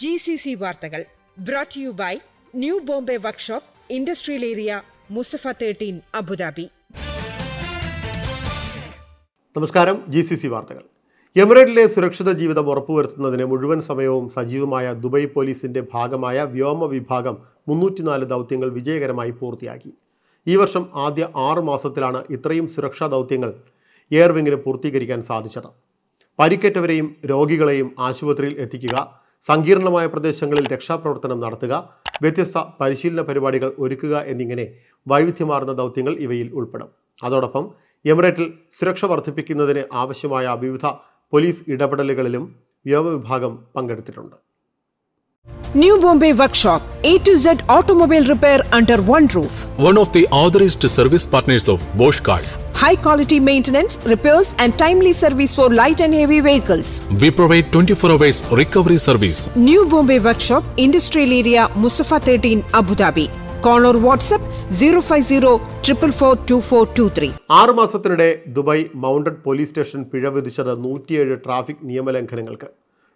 GCC വാർത്തകൾ brought to you by new Bombay workshop industrial area Musaffah 13 Abu Dhabi. നമസ്കാരം. GCC വാർത്തകൾ. എമിറേറ്റിലെ സുരക്ഷിത ജീവിതം ഉറപ്പുവരുത്തുന്നതിന് മുഴുവൻ സമയവും സജീവമായ ദുബായ് പോലീസിന്റെ ഭാഗമായ വ്യോമ വിഭാഗം 304 ദൗത്യങ്ങൾ വിജയകരമായി പൂർത്തിയാക്കി. ഈ വർഷം ആദ്യ 6 മാസത്തിലാണ് ഇത്രയും സുരക്ഷാ ദൗത്യങ്ങൾ എയർവിങ്ങിന് പൂർത്തീകരിക്കാൻ സാധിച്ചത്. പരിക്കേറ്റവരെയും രോഗികളെയും ആശുപത്രിയിൽ എത്തിക്കുക, സങ്കീർണമായ പ്രദേശങ്ങളിൽ രക്ഷാപ്രവർത്തനം നടത്തുക, വ്യത്യസ്ത പരിശീലന പരിപാടികൾ ഒരുക്കുക എന്നിങ്ങനെ വൈവിധ്യമാർന്ന ദൗത്യങ്ങൾ ഇവയിൽ ഉൾപ്പെടും. അതോടൊപ്പം എമിറേറ്റിൽ സുരക്ഷ വർദ്ധിപ്പിക്കുന്നതിന് ആവശ്യമായ വിവിധ പോലീസ് ഇടപെടലുകളിലും വ്യോമവിഭാഗം പങ്കെടുത്തിട്ടുണ്ട്. New Bombay Workshop, A to Z automobile repair under one roof. One of the authorized service partners of Bosch Cars. High quality maintenance, repairs and timely service for light and heavy vehicles. We provide 24 hours recovery service. New Bombay Workshop, Industrial Area, Musafa 13, Abu Dhabi. Call or WhatsApp 050-444-2423. 6 മാസത്തിനിടെ Dubai mounted police station പിഴ വിധിച്ചത് 107 traffic നിയമലംഘനങ്ങൾക്ക്.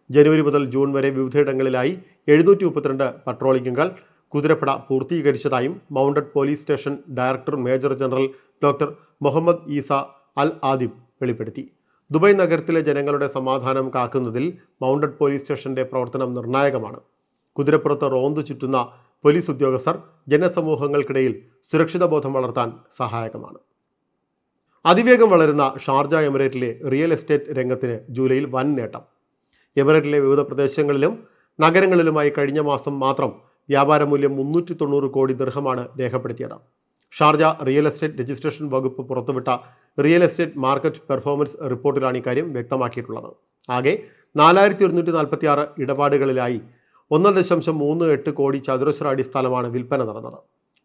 ജനുവരി മുതൽ June വരെ വിവിധയിടങ്ങളിലായി 732 പട്രോളിംഗുകൾ കുതിരപ്പട പൂർത്തീകരിച്ചതായും mounted police station director major general doctor Muhammad Isa Al Adib വെളിപ്പെടുത്തി. ദുബായ് നഗരത്തിലെ ജനങ്ങളുടെ സമാധാനം കാക്കുന്നതിൽ മൗണ്ടഡ് പോലീസ് സ്റ്റേഷന്റെ പ്രവർത്തനം നിർണായകമാണ്. കുതിരപ്പുറത്ത് റോന്തു ചുറ്റുന്ന പോലീസ് ഉദ്യോഗസ്ഥർ ജനസമൂഹങ്ങൾക്കിടയിൽ സുരക്ഷിത ബോധം വളർത്താൻ സഹായകമാണ്. അതിവേഗം വളരുന്ന ഷാർജ എമിറേറ്റിലെ റിയൽ എസ്റ്റേറ്റ് രംഗത്തിന് ജൂലൈയിൽ വൻ നേട്ടം. എമിറേറ്റിലെ വിവിധ പ്രദേശങ്ങളിലും നഗരങ്ങളിലുമായി കഴിഞ്ഞ മാസം മാത്രം വ്യാപാര മൂല്യം 390 കോടി ദിർഹമാണ് രേഖപ്പെടുത്തിയത്. ഷാർജ റിയൽ എസ്റ്റേറ്റ് രജിസ്ട്രേഷൻ വകുപ്പ് പുറത്തുവിട്ട റിയൽ എസ്റ്റേറ്റ് മാർക്കറ്റ് പെർഫോമൻസ് റിപ്പോർട്ടിലാണ് ഇക്കാര്യം വ്യക്തമാക്കിയിട്ടുള്ളത്. ആകെ 4146 ഇടപാടുകളിലായി 1.38 കോടി ചതുരശ്ര അടി സ്ഥലമാണ് വിൽപ്പന നടന്നത്.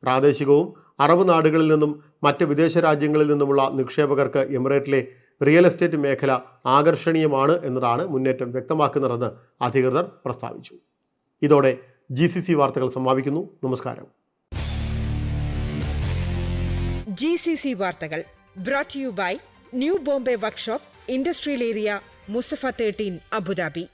പ്രാദേശികവും അറബ് നാടുകളിൽ നിന്നും മറ്റ് വിദേശ രാജ്യങ്ങളിൽ നിന്നുമുള്ള നിക്ഷേപകർക്ക് എമിറേറ്റിലെ റിയൽ എസ്റ്റേറ്റ് മേഖല ആകർഷണീയമാണ് എന്നതാണ് മുന്നേറ്റം വ്യക്തമാക്കുന്നതെന്ന് അധികൃതർ പ്രസ്താവിച്ചു. ഇതോടെ GCC വാർത്തകൾ സമാപിക്കുന്നു. നമസ്കാരം. GCC വാർത്തകൾ brought to you by new Bombay workshop industrial area Musaffah 13 Abu Dhabi.